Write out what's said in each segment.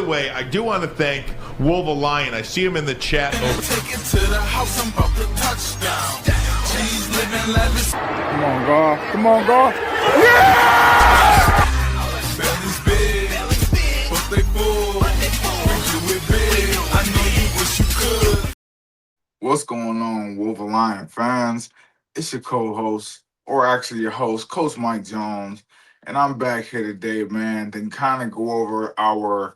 way, I do want to thank Wolva Lion. I see him in the chat. Take it to the house, I'm about to touchdown. G's living lavish. Come on, God. Come on, God. Belly's big, but they full. We do it big. I know you wish you could. What's going on, Wolva Lion fans? It's your co-host, or actually your host, Coach Mike Jones, and I'm back here today, man, to kind of go over our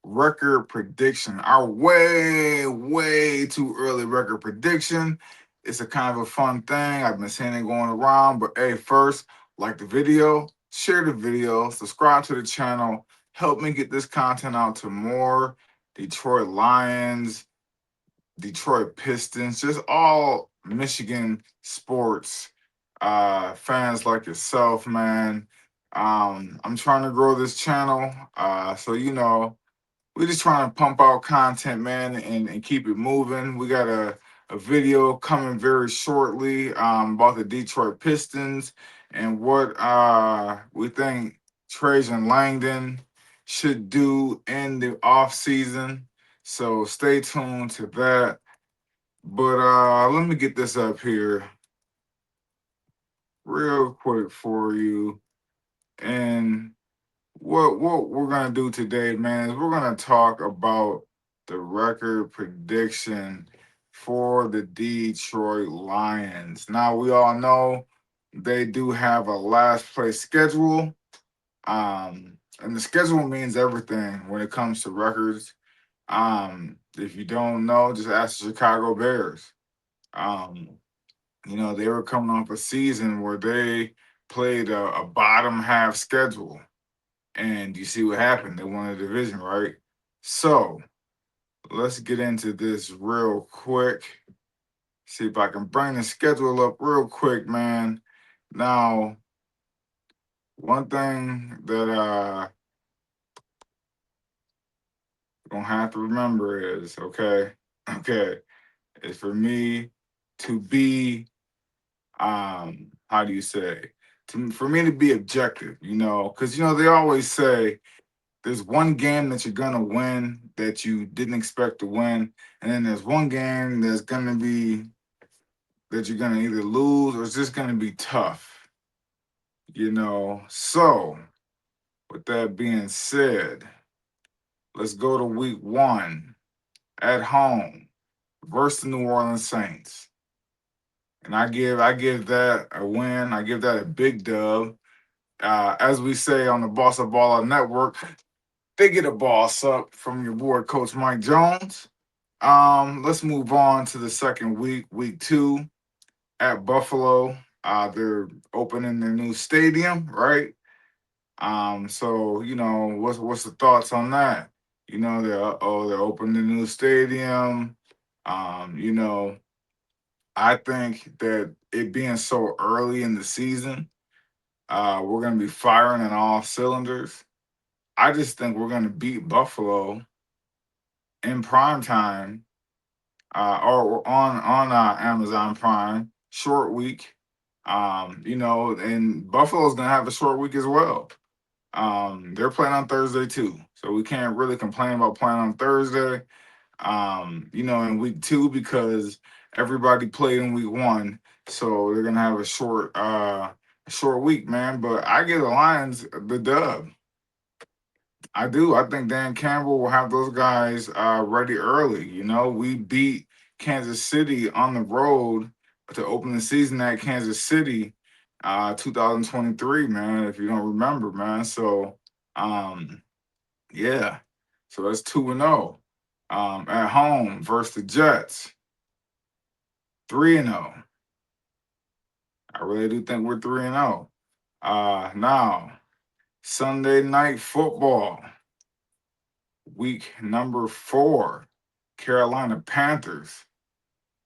record prediction, our way too early record prediction. It's a kind of a fun thing. I've been seeing it going around, but hey, first, like the video, share the video, subscribe to the channel, help me get this content out to more Detroit Lions, Detroit Pistons, just all Michigan sports fans like yourself, man. I'm trying to grow this channel, so we're just trying to pump out content, man, and keep it moving. We got a video coming very shortly about the Detroit Pistons and what we think Trajan Langdon should do in the off season. So stay tuned to that. But let me get this up here real quick for you. And what we're gonna do today, man, is we're gonna talk about the record prediction for the Detroit Lions. Now we all know they do have a last place schedule. And the schedule means everything when it comes to records. If you don't know, just ask the Chicago Bears. They were coming off a season where they played a bottom half schedule. And you see what happened. They won the division, right? So let's get into this real quick. See if I can bring the schedule up real quick, man. Now, one thing that you're gonna have to remember is, okay, is for me to be how do you say? For me to be objective, because they always say there's one game that you're gonna win that you didn't expect to win, and then there's one game that's gonna be that you're gonna either lose or it's just gonna be tough. So with that being said, let's go to week 1 at home versus the New Orleans Saints. And I give that a win. I give that a big dub. As we say on the Boss of Baller Network, they get a boss up from your boy, Coach Mike Jones. Let's move on to the second week, week 2 at Buffalo. They're opening their new stadium, right? So what's the thoughts on that? They're opening the new stadium. I think that it being so early in the season, we're gonna be firing on all cylinders. I just think we're gonna beat Buffalo in prime time, or on Amazon Prime, short week. And Buffalo's gonna have a short week as well. They're playing on Thursday too, so we can't really complain about playing on Thursday. In week 2 because everybody played in week 1, so they're gonna have a short week, man. But I give the Lions the dub. I do. I think Dan Campbell will have those guys ready early. We beat Kansas City on the road to open the season at Kansas City, 2023, man, if you don't remember, man. So, yeah. So that's 2-0. At home versus the Jets, 3-0. I really do think we're 3-0. Now, Sunday Night Football, week number 4, Carolina Panthers.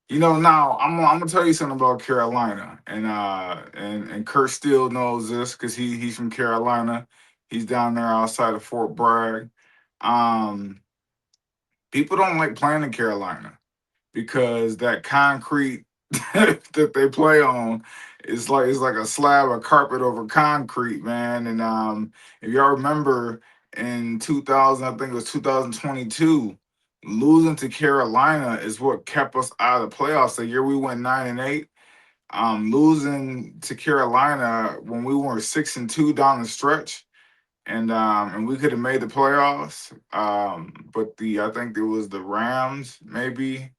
Now I'm gonna tell you something about Carolina, and Kurt Steele knows this because he's from Carolina. He's down there outside of Fort Bragg. People don't like playing in Carolina because that concrete that they play on is like a slab of carpet over concrete, man. And if y'all remember, in 2000, I think it was 2022. Losing to Carolina is what kept us out of the playoffs. The year we went 9-8, losing to Carolina when we were 6-2 down the stretch, and we could have made the playoffs. But I think it was the Rams maybe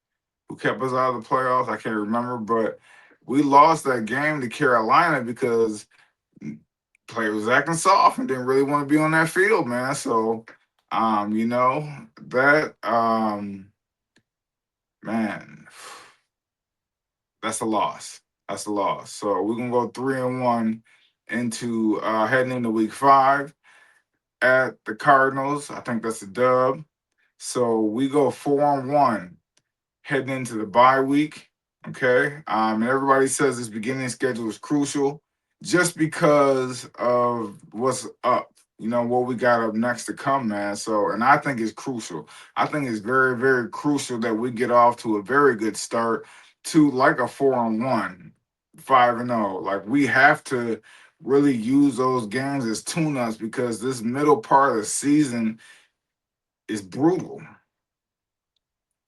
who kept us out of the playoffs. I can't remember, but we lost that game to Carolina because player was acting soft and didn't really want to be on that field, man. So, that man, that's a loss. That's a loss. So we're gonna go 3-1 into heading into week 5 at the Cardinals. I think that's a dub. So we go 4-1 heading into the bye week. Okay. And everybody says this beginning schedule is crucial just because of what's up, what we got up next to come, man. So, and I think it's crucial. I think it's very, very crucial that we get off to a very good start to like a 4-1, 5-0. Like we have to really use those games as tune-ups because this middle part of the season is brutal.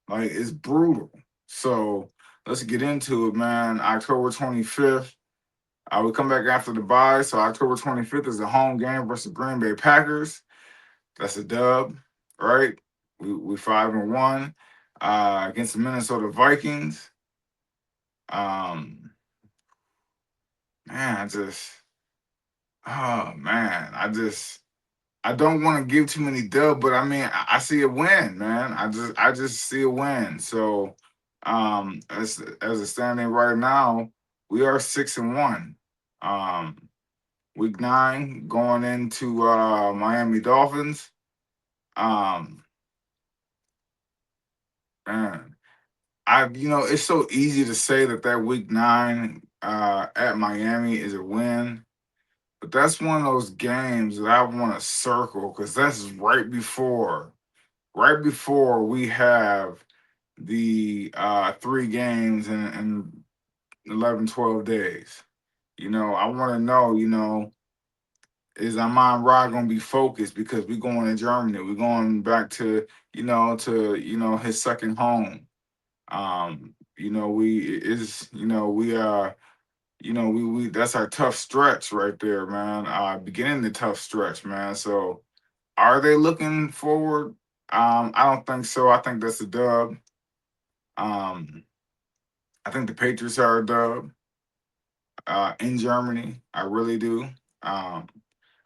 Like it's brutal. So let's get into it, man. October 25th. We come back after the bye. So October 25th is the home game versus Green Bay Packers. That's a dub, right? We 5-1 against the Minnesota Vikings. Man, oh man, I don't want to give too many dub, but I mean, I see a win, man. I just see a win. So, as a standing right now, we are 6-1. Week 9 going into Miami Dolphins. Um, man, it's so easy to say that week 9 at Miami is a win. But that's one of those games that I want to circle because that's right before we have the 3 games in 11, 12 days. I want to know, is Amon Ra going to be focused because we're going to Germany. We're going back to, his second home. We that's our tough stretch right there, man. Beginning the tough stretch, man. So are they looking forward? I don't think so. I think that's a dub. Um, I think the Patriots are a dub in Germany. I really do. Um,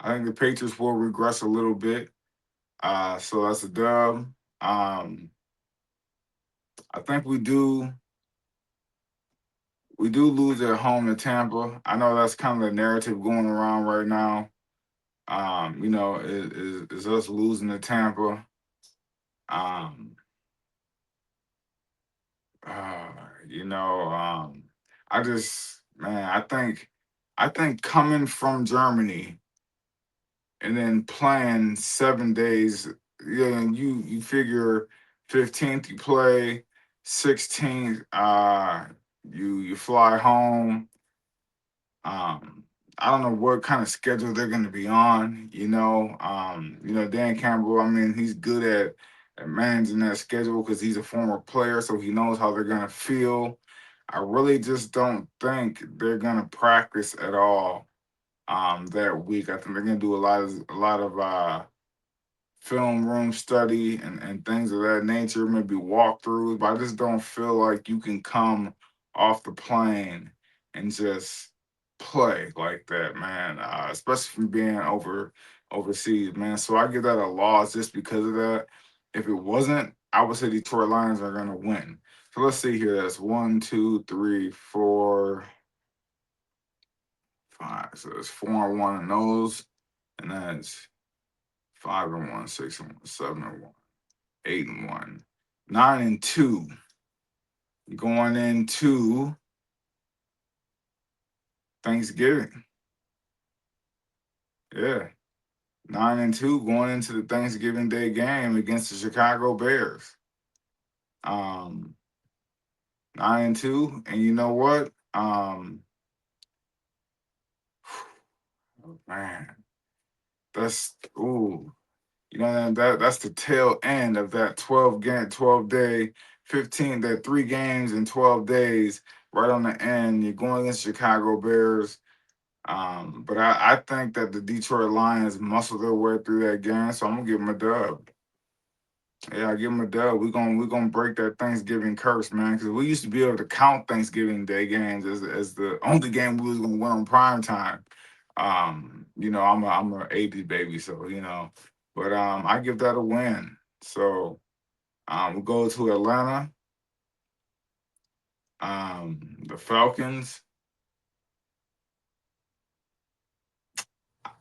I think the Patriots will regress a little bit. So that's a dub. I think we do lose at home to Tampa. I know that's kind of the narrative going around right now. Is us losing to Tampa. Um, uh, you know, I just man, I think coming from Germany and then playing 7 days, yeah, and you figure 15th you play, 16th you fly home. Um, I don't know what kind of schedule they're going to be on. Dan Campbell. I mean, he's good at managing that schedule because he's a former player, so he knows how they're going to feel. I really just don't think they're going to practice at all that week. I think they're going to do a lot of film room study and things of that nature, maybe walkthroughs, but I just don't feel like you can come off the plane and just play like that, man. Especially from being overseas, man. So I give that a loss just because of that. If it wasn't, I would say Detroit Lions are gonna win. So let's see here. That's 1, 2, 3, 4, 5. So it's 4-1 in those, and that's 5-1, 6-1, 7-1. 8-1, 9-2, going into Thanksgiving. Yeah, 9-2, going into the Thanksgiving Day game against the Chicago Bears. 9-2, and you know what? Man, that's ooh. You know, and that's the tail end of that 12 day, 15, that 3 games in 12 days, right on the end. You're going against Chicago Bears. But I think that the Detroit Lions muscled their way through that game, so I'm gonna give them a dub. Yeah, I give them a dub. We're gonna break that Thanksgiving curse, man, because we used to be able to count Thanksgiving Day games as the only game we was gonna win on prime time. I'm a 80s baby, so but I give that a win. So we go to Atlanta, the Falcons.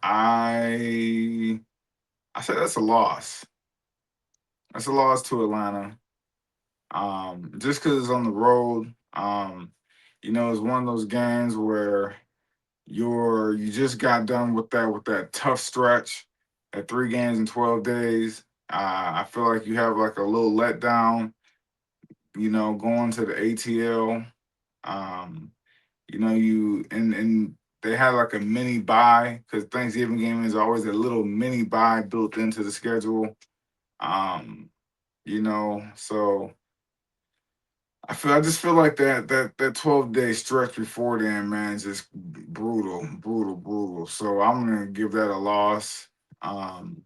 I I said that's a loss. That's a loss to Atlanta. Just because it's on the road. It's one of those games where you just got done with that tough stretch at 3 games in 12 days. I feel like you have like a little letdown, going to the ATL. Um, and they had like a mini buy because Thanksgiving game is always a little mini buy built into the schedule. So I just feel like that 12-day stretch before then, man, is just brutal, brutal, brutal. So I'm gonna give that a loss. Um,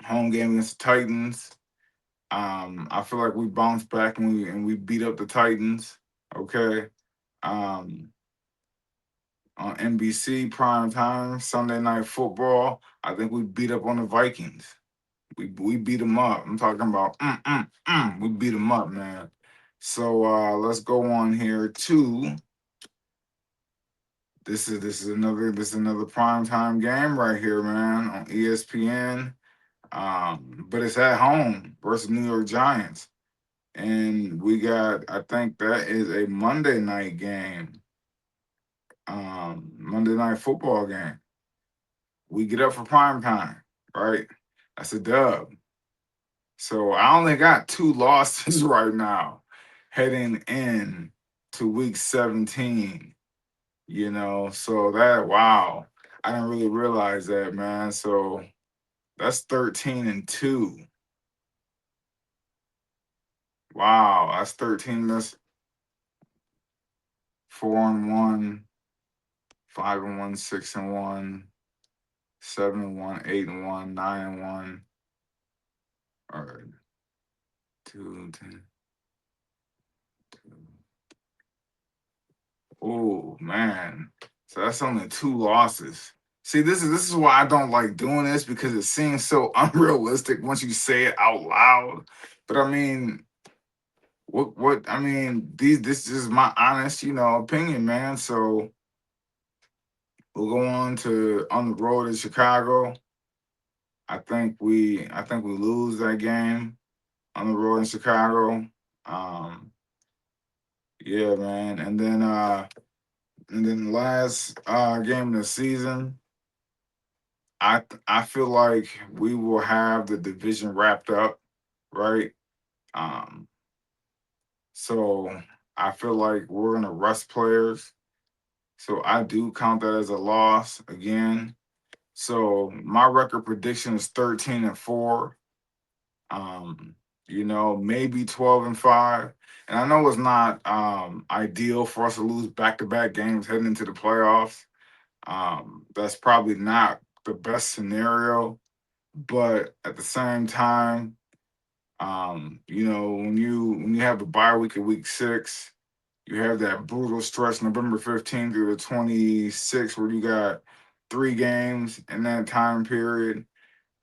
Home game against the Titans. I feel like we bounced back and we beat up the Titans. Okay. Um, on NBC prime time Sunday night football, I think we beat up on the Vikings. We beat them up. I'm talking about we beat them up, man. So let's go on here to this is another primetime game right here, man, on ESPN. But it's at home versus New York Giants. And I think that is a Monday night game. Monday night football game. We get up for prime time, right? That's a dub. So I only got 2 losses right now heading in to week 17, So wow. I didn't really realize that, man. So that's 13-2. Wow, that's 13. That's 4-1, 5-1, 6-1, 7-1, 8-1, 9-1. All right. 2, 10. Oh man. So that's only 2 losses. See, this is why I don't like doing this because it seems so unrealistic once you say it out loud. But I mean, what I mean, this is my honest, opinion, man. So we'll go on the road in Chicago. I think we lose that game on the road in Chicago. Um, yeah, man. And then the last game of the season, I feel like we will have the division wrapped up, right? Um, so I feel like we're gonna rest players. So I do count that as a loss again. So my record prediction is 13-4. Maybe 12-5. And I know it's not ideal for us to lose back-to-back games heading into the playoffs. That's probably not the best scenario, but at the same time, when you have a bye week at week 6, you have that brutal stretch November 15th through the 26th where you got 3 games in that time period.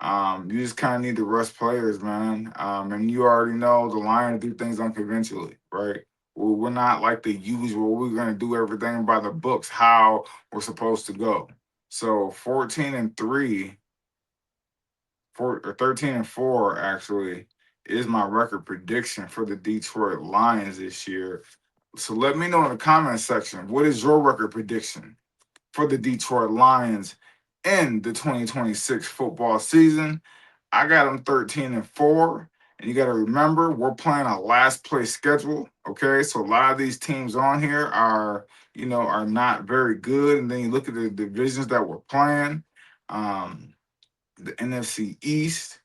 You just kind of need to rest players, man. And you already know the Lions do things unconventionally, right? We're not like the usual. We're going to do everything by the books, how we're supposed to go. So 14-3, or 13-4 actually is my record prediction for the Detroit Lions this year. So let me know in the comment section, what is your record prediction for the Detroit Lions in the 2026 football season? I got them 13-4. And you got to remember, we're playing a last place schedule. Okay. So a lot of these teams on here are not very good. And then you look at the divisions that we're playing. The NFC East,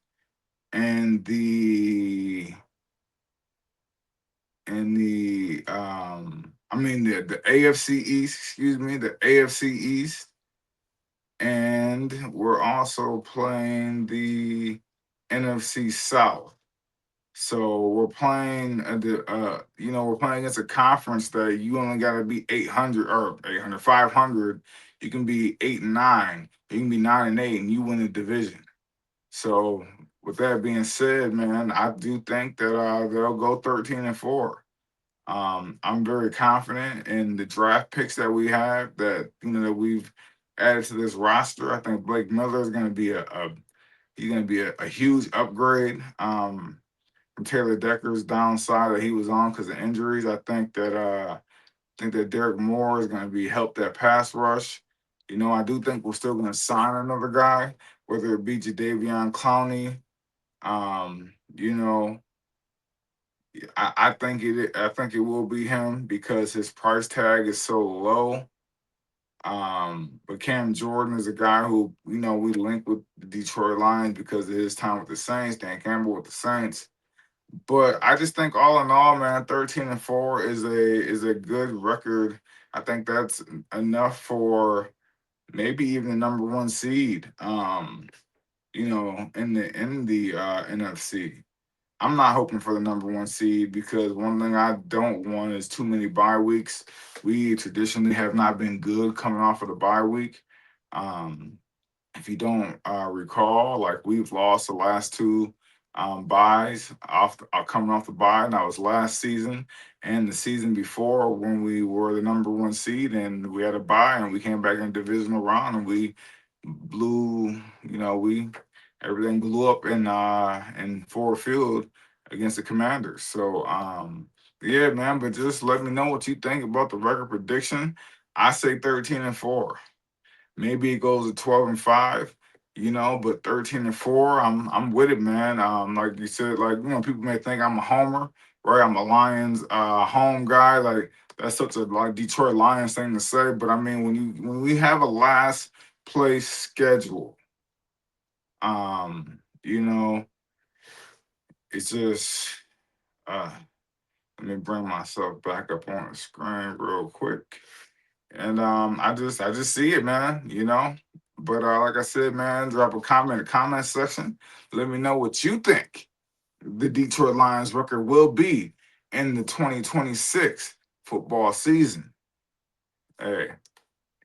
in the the AFC East, excuse me, the AFC East, and we're also playing the NFC South. So we're playing we're playing against a conference that you only got to be 800 or 800 500. You can be 8-9, you can be 9-8, and you win the division. So with that being said, man, I do think that they'll go 13-4. I'm very confident in the draft picks that we have that we've added to this roster. I think Blake Miller is going to be a huge upgrade from Taylor Decker's downside that he was on because of injuries. I think that Derek Moore is going to be help that pass rush. I do think we're still going to sign another guy, whether it be Jadeveon Clowney. You know, I think it will be him because his price tag is so low. But Cam Jordan is a guy who we link with the Detroit Lions because of his time with the Saints. Dan Campbell with the Saints. But I just think all in all, man, 13-4 is a good record. I think that's enough for maybe even the number one seed. In the NFC. I'm not hoping for the number one seed because one thing I don't want is too many bye weeks. We traditionally have not been good coming off of the bye week. Um, if you don't recall, like we've lost the last two buys coming off the bye, and that was last season and the season before when we were the number one seed and we had a bye and we came back in the divisional round and we blew, we everything blew up in Ford Field against the Commanders. So yeah, man, but just let me know what you think about the record prediction. I say 13-4. Maybe it goes to 12-5, but 13-4, I'm with it, man. Like you said, like people may think I'm a homer, right? I'm a Lions home guy. Like that's such a like Detroit Lions thing to say. But I mean, when we have a last place schedule, um, you know, it's just let me bring myself back up on the screen real quick. And I just see it, man. But like I said, man, drop a comment in the comment section. Let me know what you think the Detroit Lions record will be in the 2026 football season. Hey,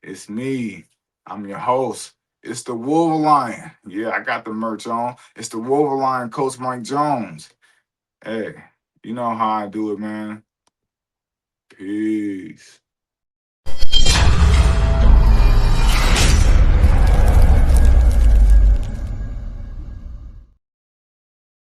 it's me. I'm your host. It's the Wolverine. Yeah, I got the merch on. It's the Wolverine, Coach Mike Jones. Hey, you know how I do it, man. Peace.